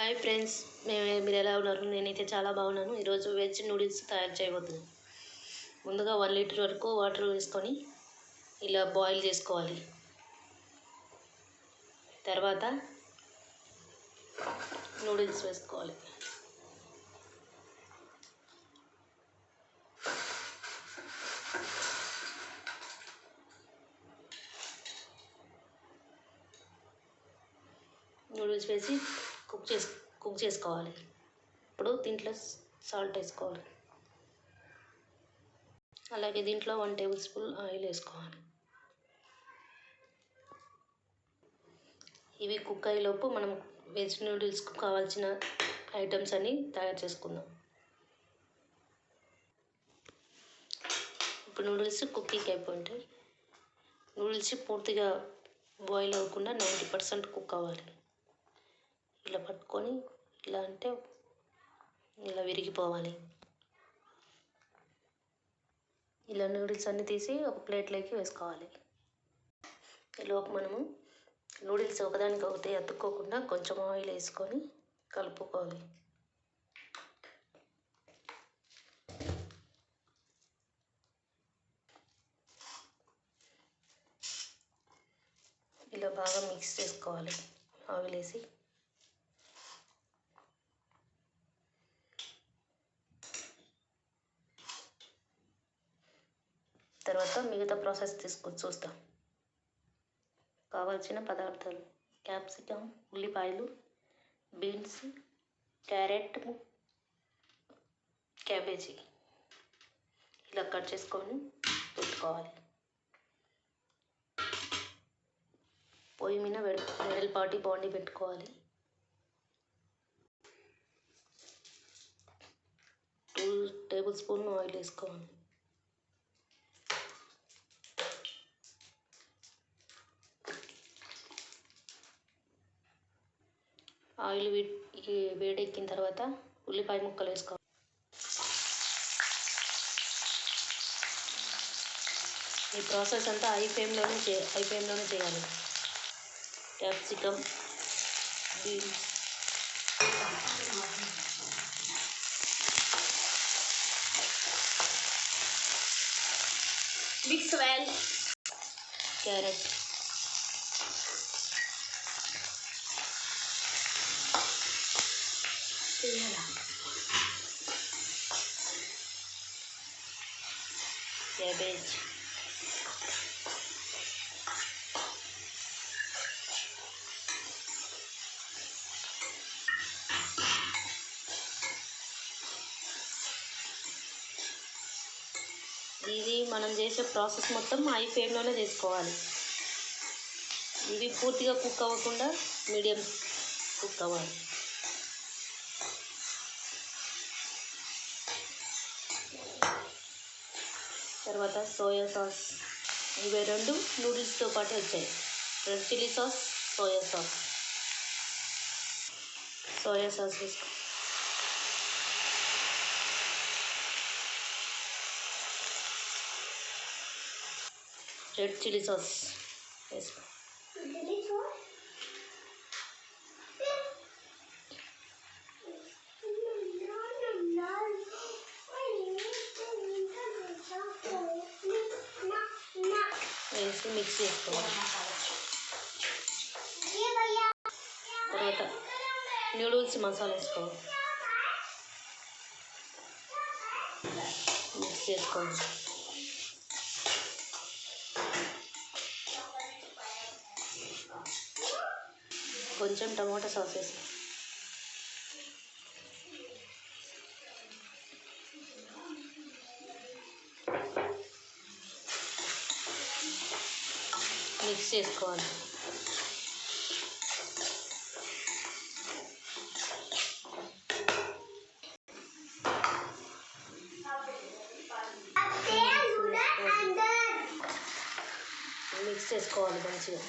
Hi friends, మీరు ఎలా ఉన్నారు? నేనైతే చాలా బాగున్నాను. ఈరోజు వెజ్ నూడిల్స్ తయారు చేయబోతున్నాను. ముందుగా 1 లీటర్ వరకు వాటర్ వేసుకొని ఇలా బాయిల్ చేసుకోవాలి. తర్వాత నూడిల్స్ వేసుకోవాలి. నూడిల్స్ వేసి కుక్ చేసుకోవాలి. ఇప్పుడు దీంట్లో సాల్ట్ వేసుకోవాలి. అలాగే దీంట్లో 1 టేబుల్ స్పూన్ ఆయిల్ వేసుకోవాలి. ఇవి కుక్ అయ్యేలోపు మనం వెజ్ నూడిల్స్కు కావాల్సిన ఐటమ్స్ అన్నీ తయారు చేసుకుందాం. ఇప్పుడు నూడిల్స్ కుకింగ్ అయిపోయింటాయి. నూడిల్స్ పూర్తిగా బాయిల్ అవ్వకుండా 90% కుక్ అవ్వాలి. ఇలా పట్టుకొని ఇలా అంటే ఇలా విరిగిపోవాలి. ఇలా నూడిల్స్ అన్నీ తీసి ఒక ప్లేట్లోకి వేసుకోవాలి. ఈలోపు మనము నూడిల్స్ ఒకదానికొకటి అతుక్కోకుండా కొంచెం ఆయిల్ వేసుకొని కలుపుకోవాలి. ఇలా బాగా మిక్స్ చేసుకోవాలి ఆయిల్ వేసి. తర్వాత మిగతా ప్రాసెస్ చూస్తాం. కావాల్సిన పదార్థాలు: క్యాప్సికమ్, ఉల్లిపాయలు, బీన్స్, క్యారెట్, క్యాబేజీ ఇలా కట్ చేసుకొని పెట్టుకోవాలి. పొయ్యి మీద వెడల్పాటి బాండి పెట్టుకోవాలి. 2 టేబుల్ స్పూన్ ఆయిల్ వేసుకోవాలి. ఆయిల్ వేడెక్కిన తర్వాత ఉల్లిపాయ ముక్కలు వేసుకోవాలి. ఈ ప్రాసెస్ అంతా హై ఫ్లేమ్లోనే చేయాలి. Capsicum, beans, mix well, carrot, cabbage, ఇది మనం చేసే ప్రాసెస్ మొత్తం హై ఫ్లేమ్లోనే చేసుకోవాలి. ఇవి పూర్తిగా కుక్ అవ్వకుండా మీడియం కుక్ అవ్వాలి. తర్వాత సోయా సాస్. ఇవి 2 నూడిల్స్తో పాటు వచ్చాయి. Red chilli sauce, soya sauce. Soya sauce వేసుకో. రెడ్ చిల్లీ సాస్ వేసుకో. వేసి మిక్స్ చేసుకోవాలి. తర్వాత నూడిల్స్ మసాలా వేసుకోవాలి. మిక్స్ చేసుకోవాలి. కొంచెం టమాటా సాస్ వేసి మిక్స్ చేసుకోవాలి. మిక్స్ చేసుకోవాలి మంచిగా.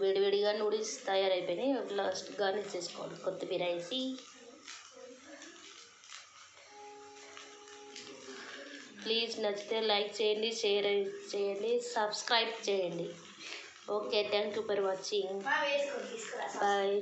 వేడివేడిగా నూడిల్స్ తయారైపోయినాయి. లాస్ట్ గార్నిష్ చేసుకోవాలి కొత్తిమీర వేసి. ప్లీజ్ నచ్చితే లైక్ చేయండి, షేర్ చేయండి, సబ్స్క్రైబ్ చేయండి. Okay, thank you for watching. Bye.